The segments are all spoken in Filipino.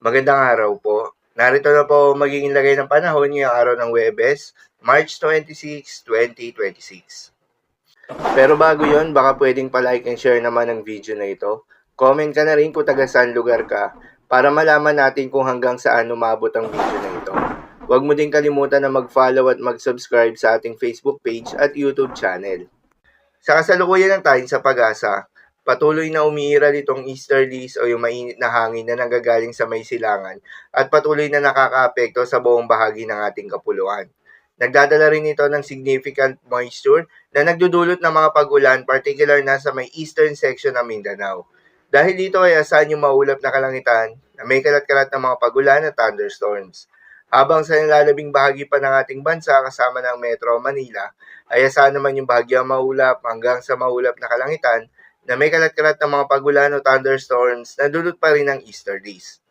Magandang araw po. Narito na po magiging lagay ng panahon ngayong araw ng Huwebes, March 26, 2026. Pero bago yon, baka pwedeng pa-like and share naman ang video na ito. Comment ka na rin kung taga saan lugar ka para malaman natin kung hanggang saan umabot ang video na ito. Huwag mo din kalimutan na mag-follow at mag-subscribe sa ating Facebook page at YouTube channel. Sa kasalukuyan ng tayo sa pag-asa, patuloy na umiiral itong easterlies o yung mainit na hangin na nanggagaling sa may silangan at patuloy na nakakaapekto sa buong bahagi ng ating kapuluan. Nagdadala rin ito ng significant moisture na nagdudulot ng mga pag-ulan, particular na sa may eastern section ng Mindanao. Dahil dito ay asahan yung maulap na kalangitan na may kalat-kalat ng mga pag-ulan at thunderstorms. Habang sa nilalabing bahagi pa ng ating bansa kasama ng Metro Manila, ay asahan naman yung bahagyang maulap hanggang sa maulap na kalangitan na may kalat-kalat ng mga pagulan o thunderstorms na dulot pa rin ng easterlies.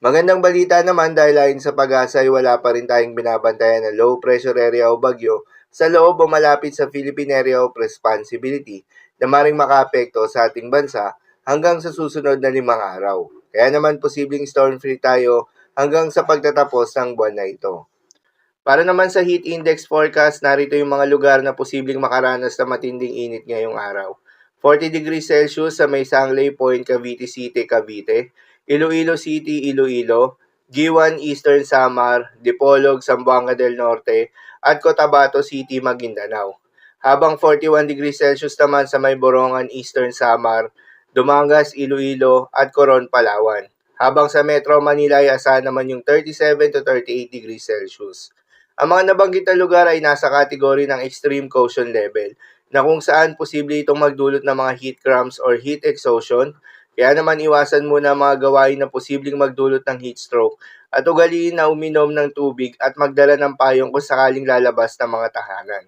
Magandang balita naman dahil ayon sa pag-asa ay wala pa rin tayong binabantayan na low pressure area o bagyo sa loob o malapit sa Philippine Area of Responsibility na maring makaapekto sa ating bansa hanggang sa susunod na 5 araw. Kaya naman posibleng storm-free tayo hanggang sa pagtatapos ng buwan na ito. Para naman sa heat index forecast, narito yung mga lugar na posibleng makaranas ng matinding init ngayong araw. 40 degrees Celsius sa may Sangley Point, Cavite City, Cavite, Iloilo City, Iloilo, G1 Eastern Samar, Dipolog, Zamboanga del Norte, at Cotabato City, Maguindanao. Habang 41 degrees Celsius naman sa may Borongan Eastern Samar, Dumangas, Iloilo, at Coron, Palawan. Habang sa Metro Manila ay asahan naman yung 37 to 38 degrees Celsius. Ang mga nabanggit na lugar ay nasa kategory ng extreme caution level na kung saan posible itong magdulot ng mga heat cramps or heat exhaustion. Kaya naman iwasan muna ang mga gawain na posibleng magdulot ng heat stroke at ugaliin na uminom ng tubig at magdala ng payong kung sakaling lalabas ng mga tahanan.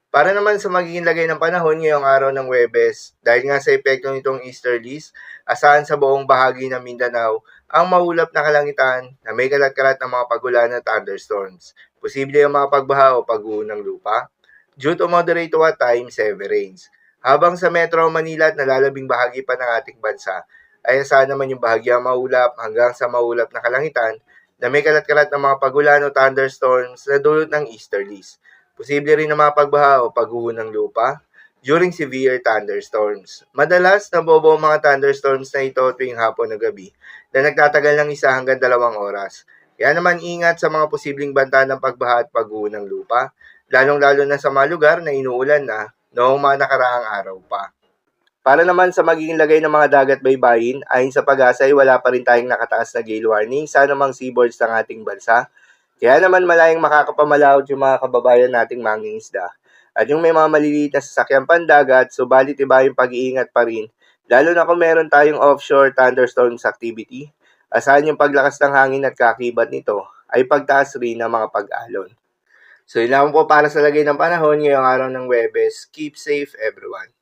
Para naman sa magiging lagay ng panahon ngayong araw ng Huwebes, dahil nga sa epekto nitong easterlies, asahan sa buong bahagi ng Mindanao ang maulap na kalangitan na may kalat-kalat ng mga pagulan at thunderstorms. Posible ang mga pagbaha o pag-uho ng lupa due to moderate to at times heavy rains. Habang sa Metro Manila at nalalabing bahagi pa ng ating bansa, ay asahan naman yung bahagyang maulap hanggang sa maulap na kalangitan na may kalat-kalat ng mga pagulan o thunderstorms na dulot ng easterlies. Posible rin na mapagbaha o pagguho ng lupa during severe thunderstorms. Madalas, nabobo ang mga thunderstorms na ito tuwing hapon o gabi na nagtatagal ng 1 hanggang 2 oras. Kaya naman ingat sa mga posibleng banta ng pagbaha at pagguho ng lupa, lalong-lalo na sa mga lugar na inuulan na noong mga nakaraang araw pa. Para naman sa magiging lagay ng mga dagat baybayin, ayon sa pag-asa ay wala pa rin tayong nakataas na gale warning sa anumang seaboards ng ating bansa. Kaya naman malayang makakapamalaot yung mga kababayan nating mangingisda. At yung may mga maliliit na sasakyang pandagat, subalit iba yung pag-iingat pa rin, lalo na kung meron tayong offshore thunderstorms activity, asahan yung paglakas ng hangin at kakibat nito ay pagtaas rin ng mga pag-alon. So yun lang po para sa lagay ng panahon ngayong araw ng Huwebes. Keep safe everyone.